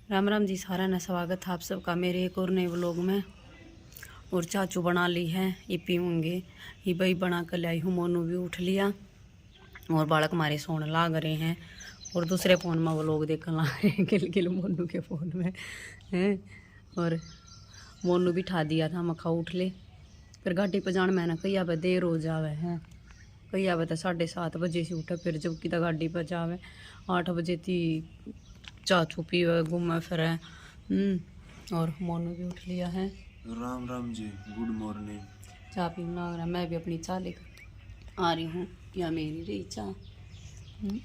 राम राम जी, सारा ने स्वागत है आप सबका मेरे एक और नए व्लॉग में। और चाचू बना ली है ये पीऊँगे, ये भाई बना कर लाई हूँ। मोनू भी उठ लिया और बालक हमारे सोने लाग रहे हैं और दूसरे फ़ोन में व्लॉग देखने ला रहे हैं किल मोनू के फ़ोन में हैं। और मोनू भी ठा दिया था, मखा उठ ले फिर गाड़ी पर जान। मैंने कही अब देर हो जावे हैं, कही अब तो 7:30 बजे से उठे, फिर जब कि गाड़ी पर जावे 8 बजे थी। चाचू पीवे घूमे फिरे। और मोनू भी उठ लिया है। Ram Ram ji, good morning. चाय पीने लग रहा, मैं भी अपनी चाय लेकर आ रही हूँ। या मेरी रही चाय,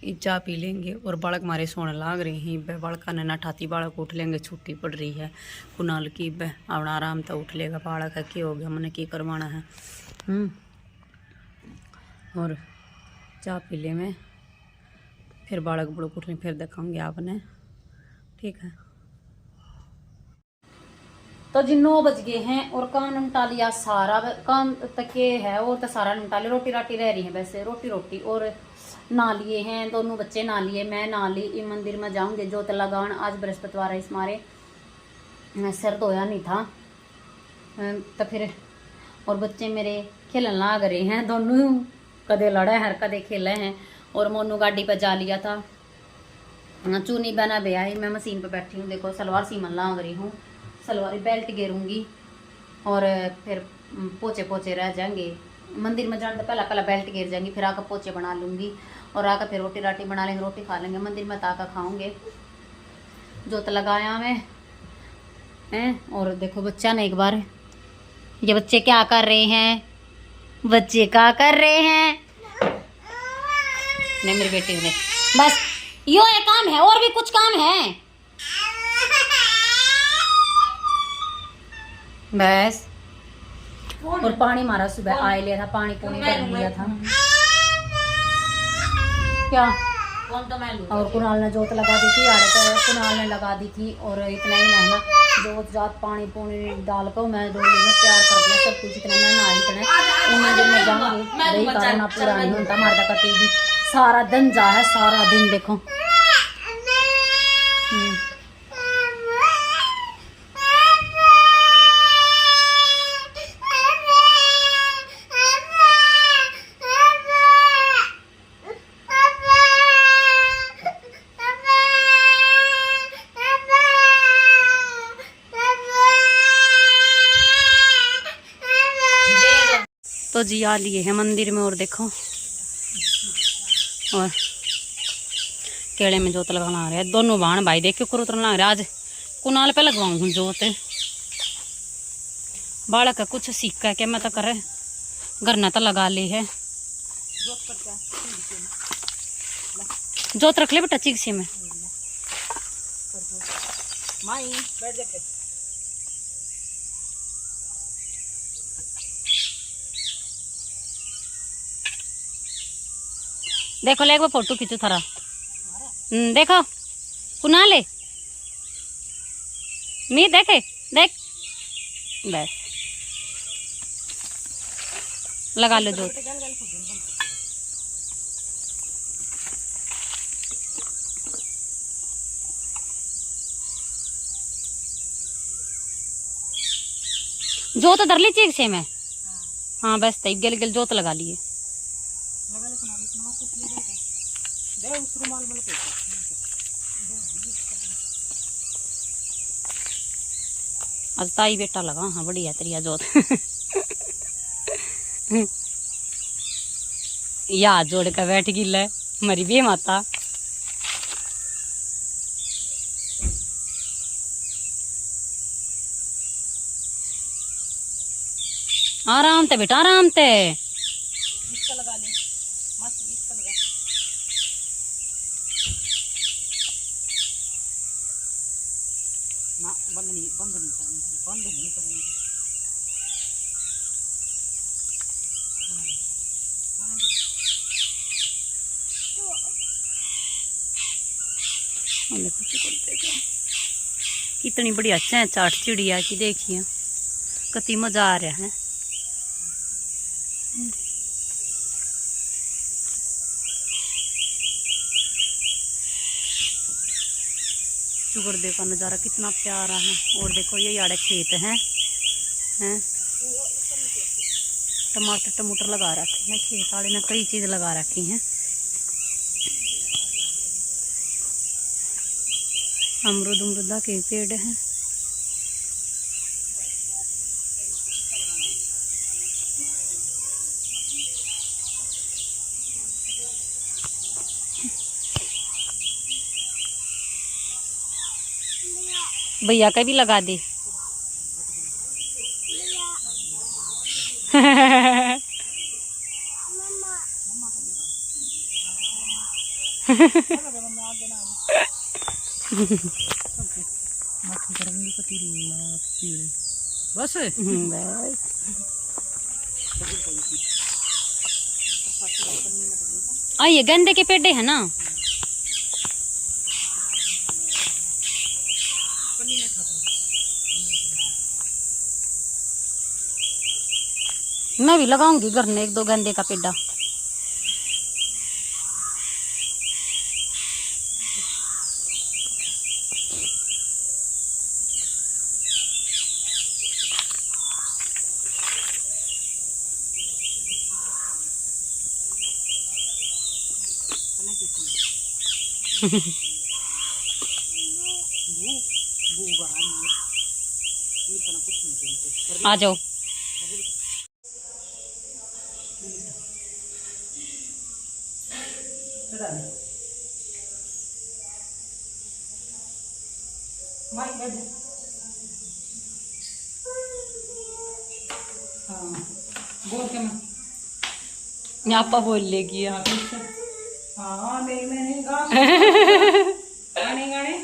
ये चाय पी लेंगे। और बालक हमारे सोने लाग रही हैं। बालका ने ना ठाती, बालक उठ लेंगे, छुट्टी पड़ रही है कुनाल की। अपना आराम तो उठ लेगा। बालक है क्या हो गया, मैंने की करवाना है। और चाय पी ले में फिर बालक बड़क उठ लें, फिर देखेंगे आपने, ठीक है। तो जी 9 बज गए हैं और काम निपटा लिया सारा। काम तक ये है और तो सारा निपटा लिया। रोटी राटी रह रही है, वैसे रोटी और नहा लिए हैं दोनों बच्चे, नहा लिए, मैं नहा ली। मंदिर में जाऊंगे जोत लगान, आज बृहस्पतिवार है, इस मारे सिर धोया नहीं था। तो फिर और बच्चे मेरे खेलने लग रहे हैं, दोनों कदे लड़े हैं कदे खेले हैं। और मोनू गाड़ी पर जा लिया था, चूनी बना बे आई। मैं मशीन पर बैठी हूँ, देखो सलवार सीमन लग रही हूँ, सलवार बेल्ट गेरूंगी और फिर पोचे पोचे रह जाएंगे। मंदिर में जाने तो पहला पहला बेल्ट गिर जाएंगी, फिर आकर पोचे बना लूँगी और आकर फिर रोटी राटी बना लेंगे, रोटी खा लेंगे। मंदिर में ताका खाऊंगे, जोत लगाया मैं हैं। और देखो बच्चा ने एक बार, ये बच्चे क्या कर रहे हैं, बच्चे क्या कर रहे हैं। नहीं मेरी बेटी ने, बस यो एक काम है और भी कुछ काम है बस। और पानी मारा सुबह आए लिया था, पानी पूनी कर लिया था क्या। और कुणाल ने जोत लगा दी थी, आड़े पे कुणाल ने लगा दी थी। और इतना ही नहीं ना, जोत जात पानी पूनी डाल कर मैं डोली में तैयार कर दिया सब कुछ। इतना मैं नहा इतने मंदिर में जाऊंगी, दही करना पूरा नहीं होता हमारे तक टीवी सारा दिन जा है, सारा दिन देखो। तो जी आ लिए हैं मंदिर में और देखो, और केड़े में जोत लगाना आ रहा है। दोनों बहन भाई देख के कुरुतरन लग रहा। आज कुनाल पे लगवाऊँ हूँ जोत, बालक का कुछ सीखा है क्या, मैं तो करे गरना तो लगा ली है। जोत रख ले बेटा चिक्सी में। देखो ले एक बार फोटो खींचो थारा। देखो कुनाल है मी, देखे देख बस लगा लो जोत। जोत धर ली चीज से मैं, हाँ बस तब गल गल जोत लगा लिए। आज ताई बेटा लगा, हाँ बढ़िया तेरिया जोत या जोड़ कर बैठ गिल मरी बे माता। आराम ते बेटा आराम ते, इसका लगा ले मस्त, इसका लगा। ना बंद नहीं करेंगे। कितनी बढ़िया अच्छा चाट चिड़िया की देखिए, कति मजा आ रहा है। चुगरदे का नज़ारा कितना प्यारा है। और देखो ये याड़े खेत हैं, टमाटर टमूटर लगा रखे हैं खेत वाले ने, कई चीज़ लगा रखी हैं। अमरूद अमरूदा के पेड़ हैं। भैया का भी लगा दे। बस ये गेंदे के पेड़ है ना। मैं भी लगाऊंगी घर में 1-2 गेंदे का पेड़ा। आ जाओ। बोल के मैं आपा बोल लेगी। हाँ नहीं गा गाने गाने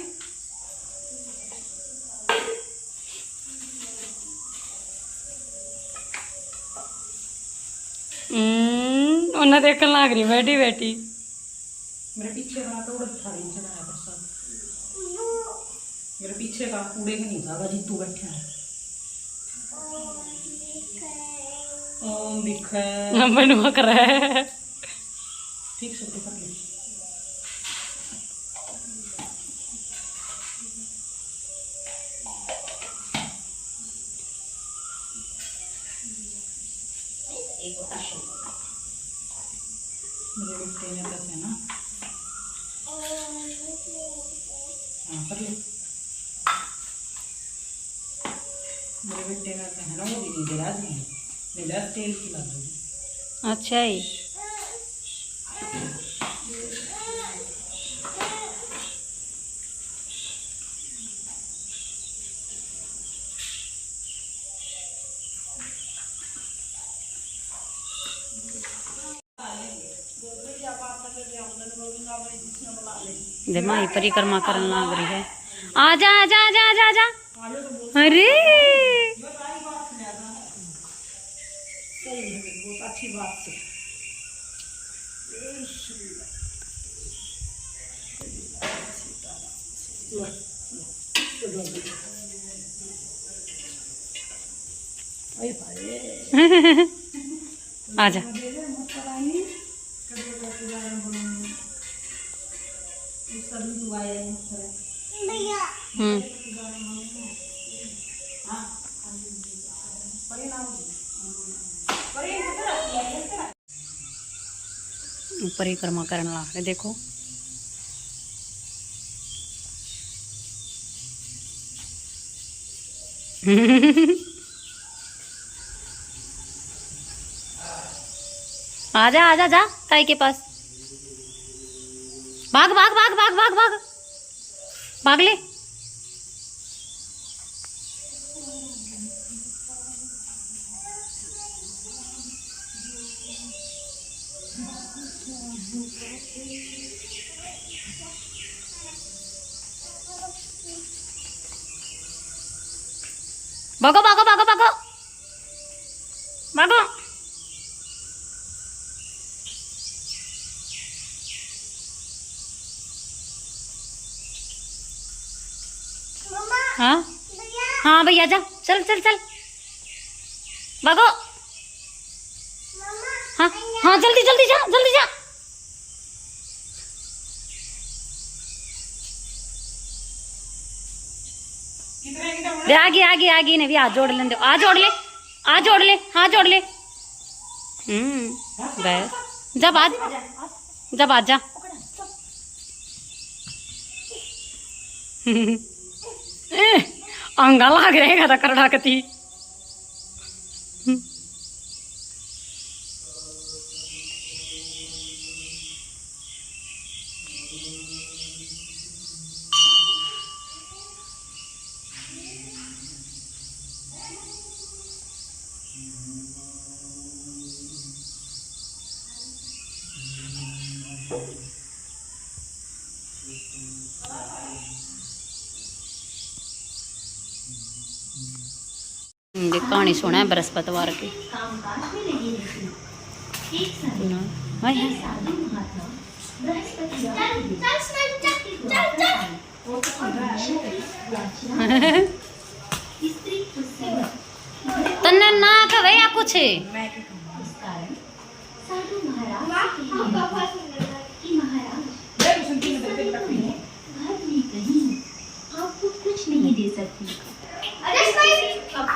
उन्हें देखने लग रही बैठी बैठी। मेरे पीछे का तो थाली चढ़ाया प्रसाद। मेरे पीछे का कूड़े में नहीं था जीतू बैठा है। ओम दिखे बनवा कर रहा है। ठीक से कर ले। मेरे बेटे ने कैसे ना हाँ कर ले। मेरे बेटे ने कैसे ना वो भी नहीं दे रहा है। मेरा तेल की लग रही। अच्छा ही माई परिक्रमा करने लग रही है। आजा आजा आजा आजा आजा। अरे बहुत अच्छी बात से आजा। परिक्रमा करने लग रहे देखो। आजा आजा जा ताई के पास। भाग भाग भाग भाग भाग भाग भाग ले। भागो भागो भागो भागो भागो। हाँ हाँ भैया जा चल चल चल भागो। हाँ हाँ जल्दी जल्दी जा जल्दी जा। दे आगे आगे आगे ने भी हाथ जोड़ लेंदे, आ जोड़ ले, आ जोड़ ले, हाँ जोड़ ले। बस जब आज जा अंगा लाग रहेगा था करड़ा कती। कहानी सुना है बृहस्पतिवार की। तन्ने ना कहे या कुछ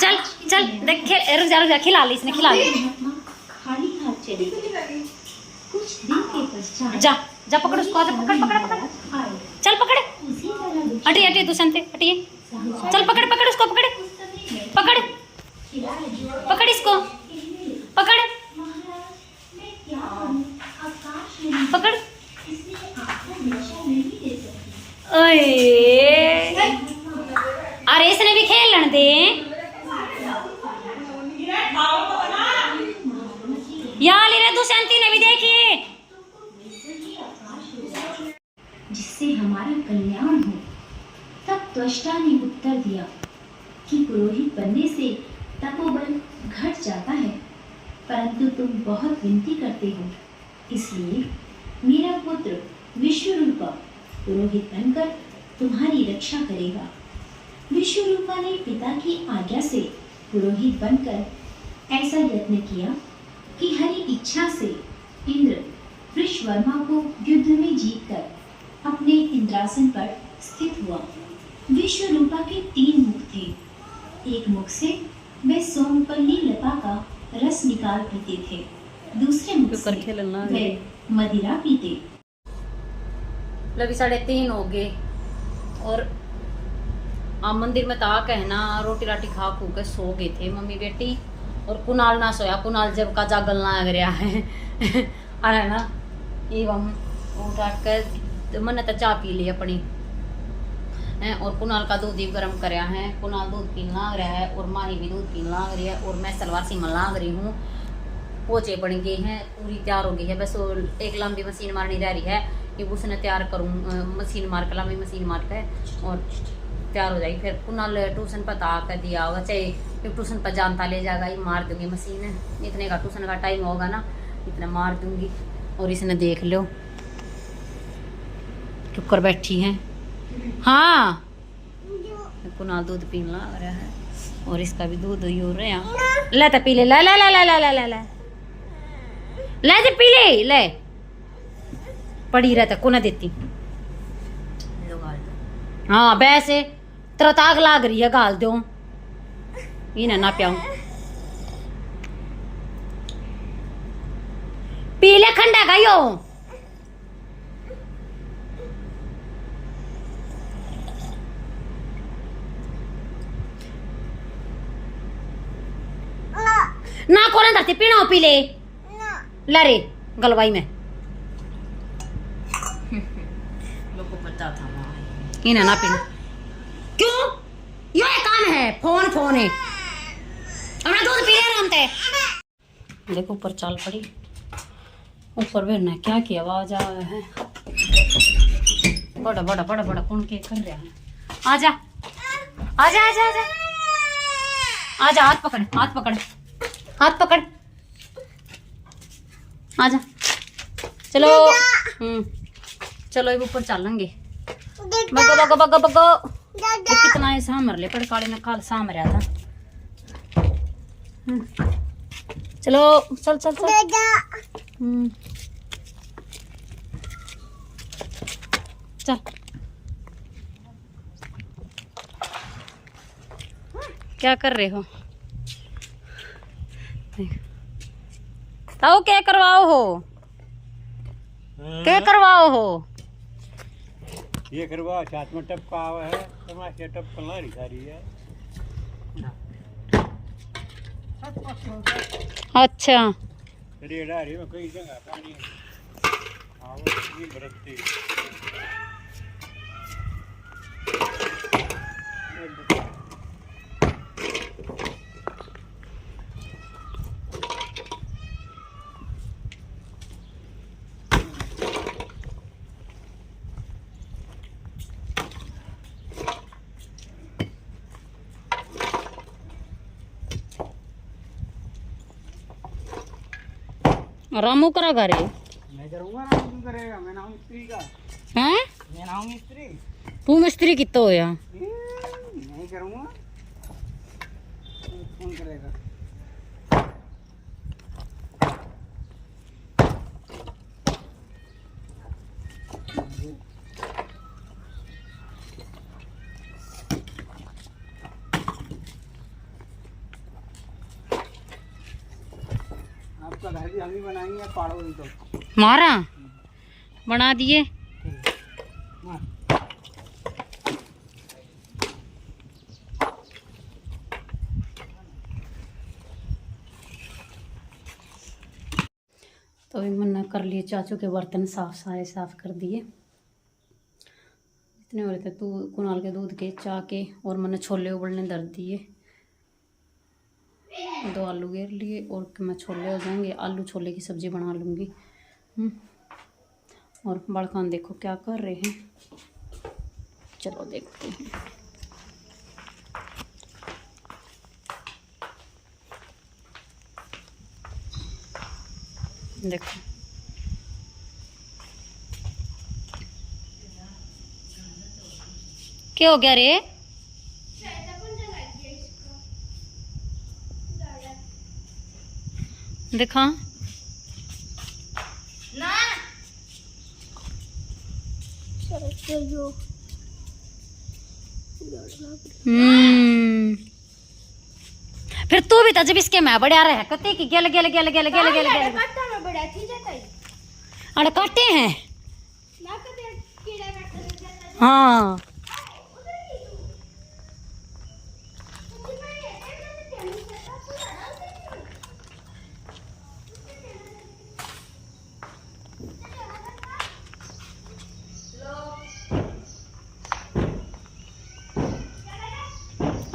चल चल देख रुक जा खिला ली इसने, खिला ली। खाली हाथ चली गई। कुछ दिन के पश्चात जा जा पकड़ उसको, आजा पकड़ पकड़ पकड़, चल पकड़, उसी तरह हटिए हटिए तू संते हटिए, चल पकड़ पकड़ उसको, पकड़ पकड़ पकड़ इसको, पकड़ महाराज मैं क्या करूं? आकाश नहीं, पकड़। इसलिए आपको दिशा नहीं दे सकती। ओए अरे इसने भी खेलन दे यार, रे दुष्यंती ने भी देखिए। जिससे हमारा कल्याण हो। तब त्वष्टा ने उत्तर दिया कि पुरोहित बनने से तपोबल घट जाता है, परंतु तुम बहुत विनती करते हो, इसलिए मेरा पुत्र विश्वरूपा पुरोहित बनकर तुम्हारी रक्षा करेगा। विश्वरूपा ने पिता की आज्ञा से पुरोहित बनकर ऐसा यत्न किया कि हरि इच्छा से इंद्र वृषवर्मा को युद्ध में जीतकर अपने इंद्रासन पर स्थित हुआ। विश्वरूपा के 3 मुख थे। एक मुख से वे सोमपल्ली लता का रस निकाल पीते थे, दूसरे मुख से वे मदिरा पीते। लभी 3:30 हो गए और आप मंदिर में ता कहना रोटी राटी खा खू के सो गए थे मम्मी बेटी, और कुणाल ना सोया। कुणाल जब का जागल ना लग रहा है अरे ना एवं उठा कर मैंने तो चाय पी ली अपनी है, और कुणाल का दूध ही गर्म कराया है। कुणाल दूध पीने लग रहा है और माही भी दूध पीने लग रही है, और मैं सलवार सीमन लग रही हूँ। पोचे बन गए हैं, पूरी तैयार हो गई है, बस एक लंबी मशीन मारनी रह रही है कि उसने तैयार करूँ, मशीन मार कर लंबी मशीन मार कर और तैयार हो जाएगी। फिर कुणाल ट्यूशन पर ता कर दिया होगा, चाहे ट्यूशन पर जानता ले जाएगा, ये मार दूंगी मशीन, इतने का ट्यूशन का टाइम होगा ना, इतना मार दूंगी। और इसने देख लो चुप कर बैठी है। हाँ कुणाल दूध पीने लग रहा है और इसका भी दूध ही हो रहा है। ले तो पी ले, ले ले ले ले ले ले ले ले ले तो पी ले, ले पड़ी रहता को ना देती। हाँ वैसे तेरा ताग लाग रही है, गाल दो ये ना प्याऊ, पी ले खंडा का यो। ना कोने धरती पीना हो, पी ले रे गलवाई में लोग को पता था इन्हें ना पीना। क्यों? यो एक काम है, फोन फोन है, अपना दूध पी ले रमते। देखो ऊपर चाल पड़ी, ऊपर बैठना क्या की आवाज आ रहा है, बड़ा बड़ा बड़ा बड़ा कौन के कर रहा है। आजा आजा आजा आजा आजा, हाथ पकड़ हाथ पकड़ हाथ पकड़, आजा चलो। चलो एक ऊपर चलेंगे। बगो बगो बगो बगो, ये कितना है सामर ले पर काले ने काल साम रहा था। चलो चल चल चल। चल क्या कर रहे हो? ताऊ क्या करवाओ हो? क्या करवाओ हो? ये करवा साथ में टप का आवा है, तमाशा टप कलारी सारी है। अच्छा रेडारी में कई जगह पानी आओ ये बरसती। रामू करा घरे मैं करूँगा ना, तू करेगा। मैं नाम मिस्त्री का। हैं? मैं नाम मिस्त्री। तू मिस्त्री कितना होया? नहीं करूँगा, कौन करेगा? आपका घर भी हम ही बनाएंगे, पाड़ो नहीं तो। मारा बना दिए। हाँ। तो अभी मैंने कर लिए चाचू के बर्तन सारे साफ कर दिए। इतने हो रहे थे तू कुनाल के दूध के चाह के, और मैंने छोले उबलने धर दिए। 2 आलू घेर लिए और मैं छोले हो जाएंगे, आलू छोले की सब्ज़ी बना लूँगी। और बड़खान देखो क्या कर रहे हैं, चलो देखते हैं। देखो क्या हो गया रे? देखा फिर तू भी तो जब इसके मैं बड़े आ रहे हैं कते की गेल गेल गेल गेल गेल गेल गेल अरे काटे हैं। हाँ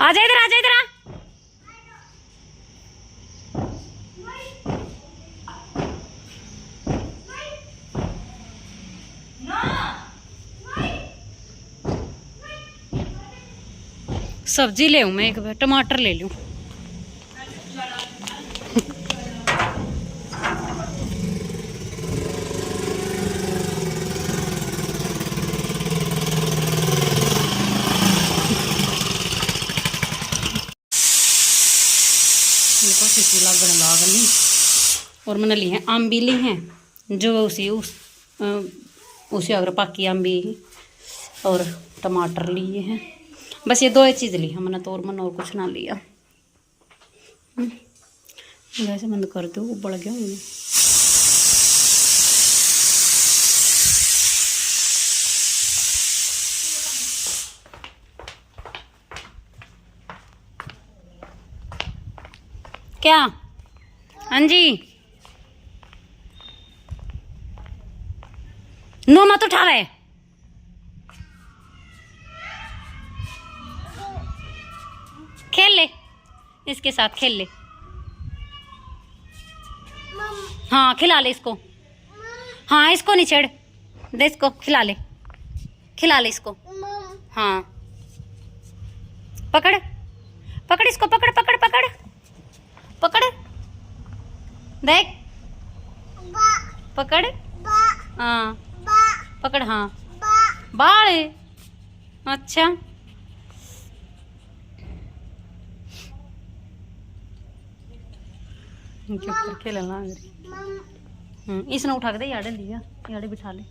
आजा इधर, आजा इधर आ। सब्जी ले मैं एक बार टमाटर ले लूं। लगने लागली और मैंने ली हैं आम्बी ली हैं, जो उसी अगर पाकी आम्बी और टमाटर लिए हैं। बस ये 2 ही चीज़ ली है मैंने, तो और मैंने और कुछ ना लिया। वैसे बंद कर दो, उबल गया हुआ। क्या? हाँ जी, नो मत उठा रहे। खेल ले इसके साथ, खेल ले। हाँ खिला ले इसको। हाँ इसको नहीं छेड़ दे, इसको खिला ले, खिला ले इसको। हाँ पकड़ पकड़ इसको, पकड़ पकड़ पकड़ पकड़, देख पकड़। हाँ पकड़। हाँ बाल। अच्छा इसने उठा के दे, याड़े लिया, याड़े बिठा ले।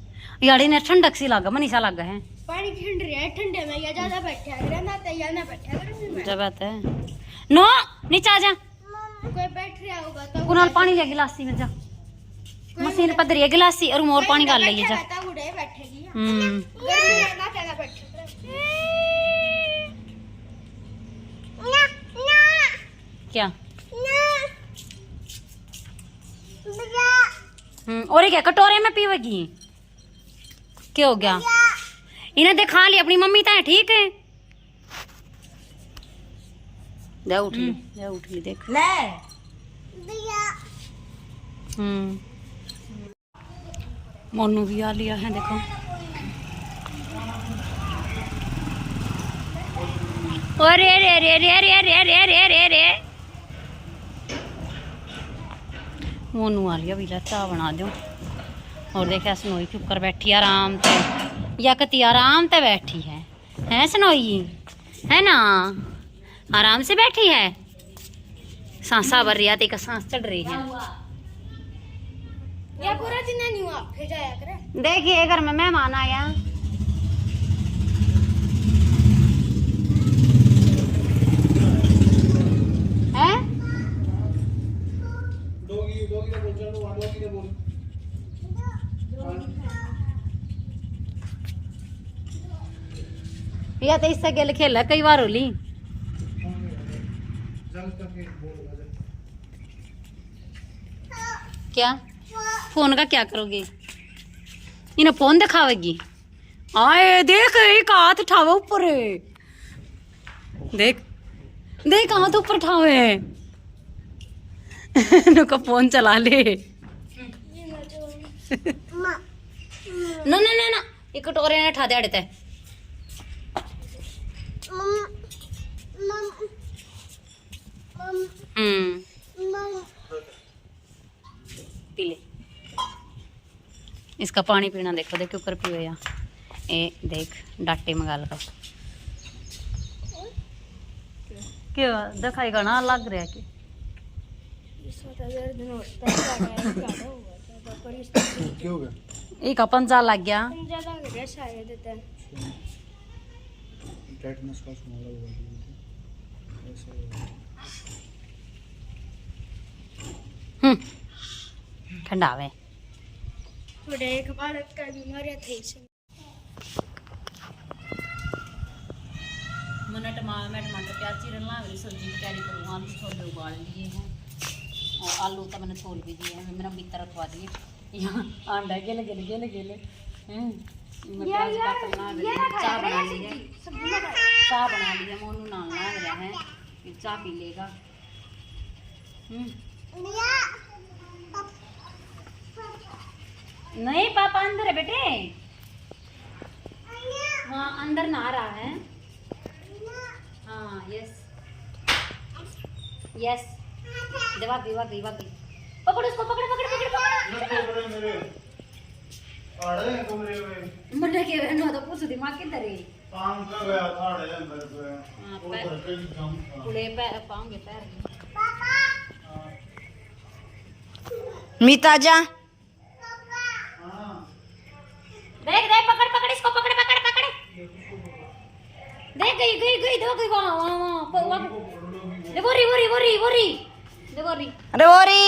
याड़े ने ठंडक सी लगा, मनीषा लगा है पानी ठंड रहा है, ठंडे में या ज्यादा बैठा है ना, तैयार ना बैठा है जब आता है। नो नीचे आ जा। कोई बैठ रहा होगा तो कुनाल पानी ले गिलासी में जा, मशीन पर धरी है गिलासी और मोर पानी डाल लिए जा। उड़े बैठेगी हम्म ना कहना बैठे क्या और ये क्या कटोरे में पीवेगी? क्या हो गया? इन्हें दिखा ली अपनी मम्मी तो ठीक है। जा उठ ली, जा उठ ली देख ले मोनू भी आ लिया है देखो। अरे रे रे रे रे रे रे रे रे रे मोनू आ लिया, बीला चाह बना दो। और देखा सनोई के ऊपर बैठी आराम से, या कती आराम से बैठी है सनोई है ना, आराम से बैठी है। सांसा भर रही है, सांस चढ़ रही है। या पूरा दिन नहीं हुआ फिर जाया करे। देखिए घर में मेहमान आया। है या तो इससे गेल खेला कई बार होली। क्या फोन का क्या करोगे? इन्हें फोन दिखावेगी। आए देख एक हाथ उठावे ऊपर, देख देख हाथ ऊपर उठावे नुका फोन चला ले। ना ना ना ना एक कटोरे ने उठा दे अड़ते। पी ले। इसका पानी पीना देखो, देख क्यों कर पीवे या ए देख डाटे मंगा लो। क्यों दिखाएगा ना लग रहा है कि एक पंजा लग गया। ठंडावे एक बालक का बीमारी थी। मैं टमाटर प्याज चीरन ला रही, सब्जी की तैयारी करूँ। आलू छोले उबाल लिए हैं और आलू तो मैंने छोल भी दिए हैं। मेरा बितर रखवा दिए यहाँ अंडा गेले गेले गेले गेले चाह बना ली है, चाह बना ली है। मोनू नाल लग रहा है, फिर चाह पी लेगा। नहीं पापा अंदर है बेटे। हाँ अंदर नहा रहा है। हाँ यस यस वाकई वाकई वाकई। पकड़ उसको, पकड़ पकड़ पकड़ पकड़। मुन्ने के बहन तो पूछ दी मां किधर है? काम कर गया था अंदर पे। हां पुले पे पाऊंगे पैर। मीता जा देख देख पकड़ पकड़ इसको, पकड़ पकड़ पकड़। देख गई गई गई दो गई वहां वहां देखो री वो री वो री वो री देखो री। अरे वो री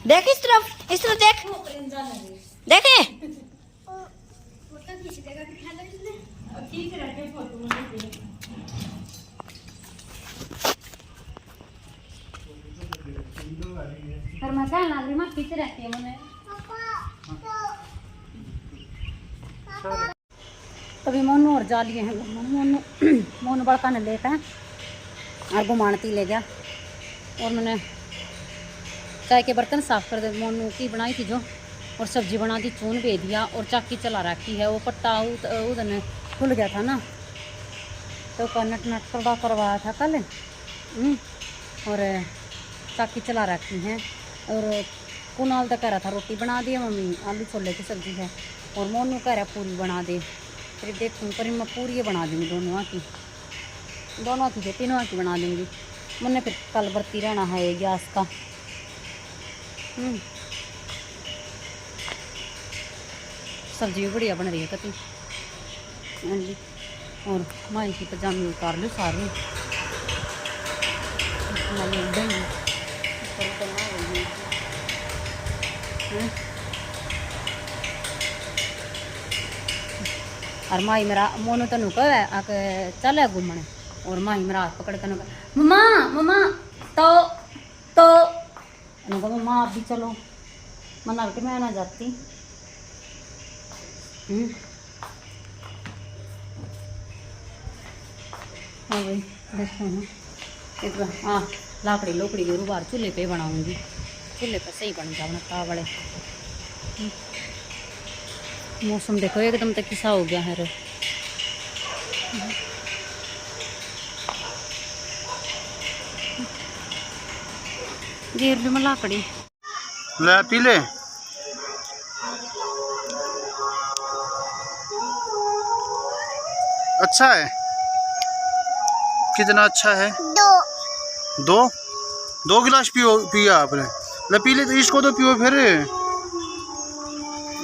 देख इस तरफ देख देखे। पर मैं कहना लगी मां खींच रहती है मुझे। तभी मोनू और जा लिए हैं। मोनू बड़का ने लेता है और घुमानती ले गया। और मैंने चाय के बर्तन साफ कर दे मोनू की बनाई थी जो, और सब्जी बना दी, चून भेज दिया और चाकी चला रखी है। वो पट्टा उधर खुल गया था ना, तो का नट करवाया था कल। और चाकी चला रखी है। और कुनाल तो कह रहा था रोटी बना दिए मम्मी, आलू छोले की सब्जी है। और मोनू कह रहा पूरी बना दे। फिर देखूँ पर मैं पूरी बना दूँगी दोनों की के तीनों की बना दूँगी। मैंने फिर कल बरती रहना है गैस का। सब्जी भी बढ़िया बन रही है कति। हाँ जी, और माई की पजामी उतार लो सारी। और माई मेरा मोनू तेन कहे चल घूमने, और माही मेरा हाथ पकड़ कर मम्मा मम्मा तो मम्मा आप भी चलो, मना के मैं ना जाती। हाँ भाई देखो ना एक बार, हाँ लाकड़ी लोकड़ी के बार चूल्हे पे बनाऊंगी, चूल्हे पे सही बन जाओ ना का बड़े। मौसम देखो एकदम तक किसा हो गया है रे। घेर भी मैं लाकड़ी ले पी ले। अच्छा है, कितना अच्छा है। दो गिलास पिया आपने। ले पी ले, तो इसको तो पियो फिर।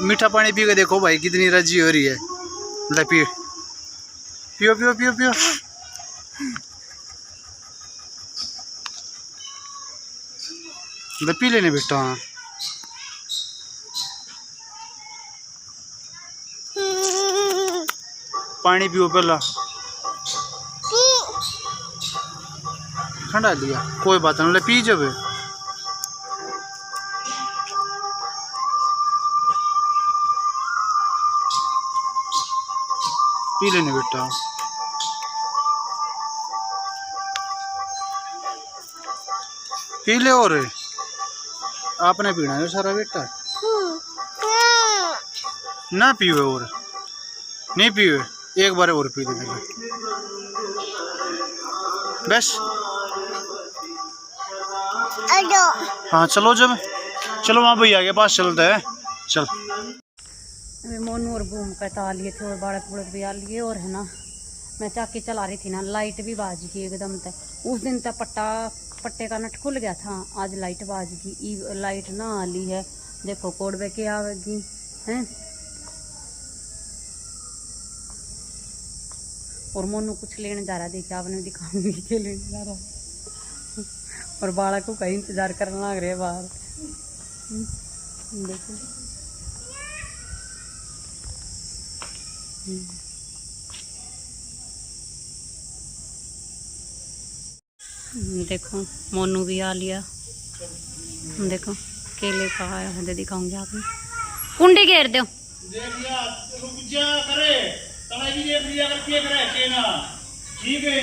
मीठा पानी पी के देखो भाई कितनी रजी हो रही है। ले पियो पियो पियो पियो पियो। ले पी लेने बेटा। पानी पियो पहला। ठंडा लिया कोई बात नहीं, ले पी जब। पी लेने बेटा। पी ले, और आपने पीना है सारा बेटा। ना पियो और नहीं पियो, एक बार और पी ले बस। हाँ चलो, जब चलो वहाँ भैया के पास चलते हैं। चल मोनू और बूम कटा लिए थे और बाड़क बुड़क भी आ लिए, और है ना मैं चाकी चला रही थी ना, लाइट भी बाज गई एकदम तक। उस दिन तक पट्टे का नट खुल गया था, आज लाइट बाज गई। लाइट ना आ ली है, देखो कोड पे क्या आवेगी हैं। और मोनू कुछ लेने जा रहा है, देखिए आपने दिखाऊंगी के लेने जा रहा है। और बालक को कहीं इंतजार करने लग रहे बाहर। देखो देखो मोनू भी आ लिया। देखो केले का आया है, दिखाऊंगी आपने। कुंडी घेर दो। देख लिया, रुक जा करे, तलाई भी देख लिया कर के करे के ना, ठीक है।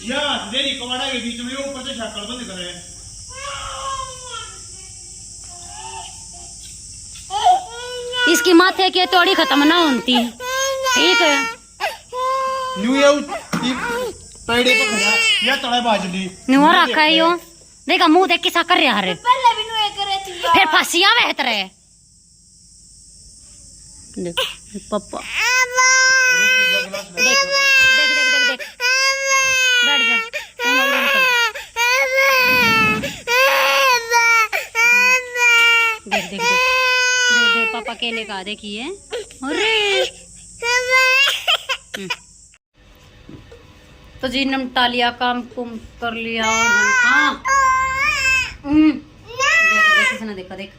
या देरी कवाड़ा के बीच में ऊपर से शक्कर बंद करे। इसकी माथे की तोड़ी खत्म ना होती, ठीक है। न्यू ईयर पेड़े पे खड़ा या तलाई बाजली न्यू रखा है यो, देखा मुंह देख किसा कर रहा है। पहले भी नुए करे थी यार। फिर फसिया बहत रहे। देख पापा देख देख देख देख देख बैठ जा। देख देख देख देख पापा केले का देखिए। अरे तो जी निपटा लिया, काम कुम कर लिया। और हाँ देख इसने देखा, देख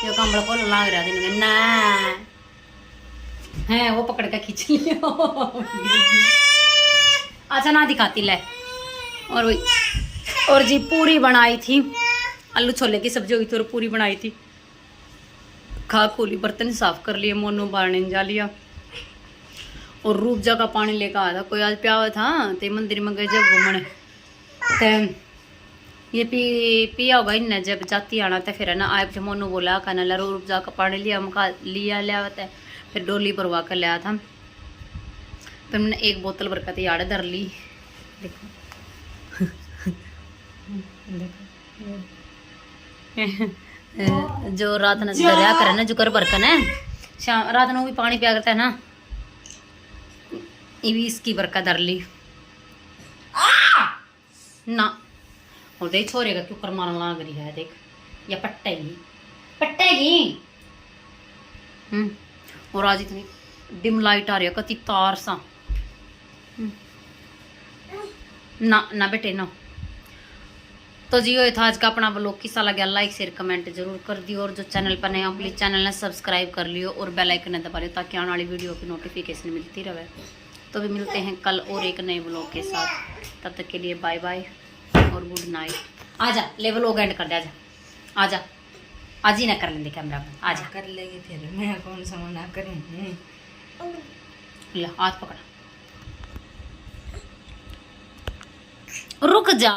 ये कमरा को लाग रहा दिन में ना है, वो पकड़ के खींच लिया। अच्छा ना दिखाती ले। और वही और जी पूरी बनाई थी, आलू छोले की सब्जी हुई थी और पूरी बनाई थी। खा खोली, बर्तन साफ कर लिए, मोनू बारने जा लिया। और रूपजा का पानी लेकर आया था कोई, आज प्यावा था ते मंदिर में गए जब घूमने, तो ये पिया होगा इन जब जाती आना था। फिर है ना आए मोनू बोला खाना रूपजा का पानी लिया, हम लिया फिर डोली भरवा कर लिया था। तो मैंने एक बोतल भर कर यार धर ली। देखो जो रात ने दरिया करे ना, जो कर बरकन है शाम रात में भी पानी पिया करता है ना, ये भी इसकी बरका धर ली ना। और देख छोरे का क्यों कर मारन लाग रही है, देख या पट्टेगी पट्टेगी। और आज इतनी डिम लाइट आ रही है, कति तार सा। ना ना बेटे ना। तो जी ये था आज का अपना ब्लॉग, किसा लगा लाइक शेयर कमेंट जरूर कर दियो। और जो चैनल पर नए हो प्लीज चैनल ने सब्सक्राइब कर लियो और बेल आइकन दबा लियो ताकि आने वाली वीडियो की नोटिफिकेशन मिलती रहे। तो भी मिलते हैं कल और एक नए ब्लॉग के साथ, तब तक के लिए बाय बाय और गुड नाइट। आजा ले ब्लॉग एंड कर दे, आजा आजा आज ही ना कर लेंगे कैमरा में, आजा कर लेगी फिर, मैं कौन सा मना करूँ। ले हाथ पकड़ा, रुक जा।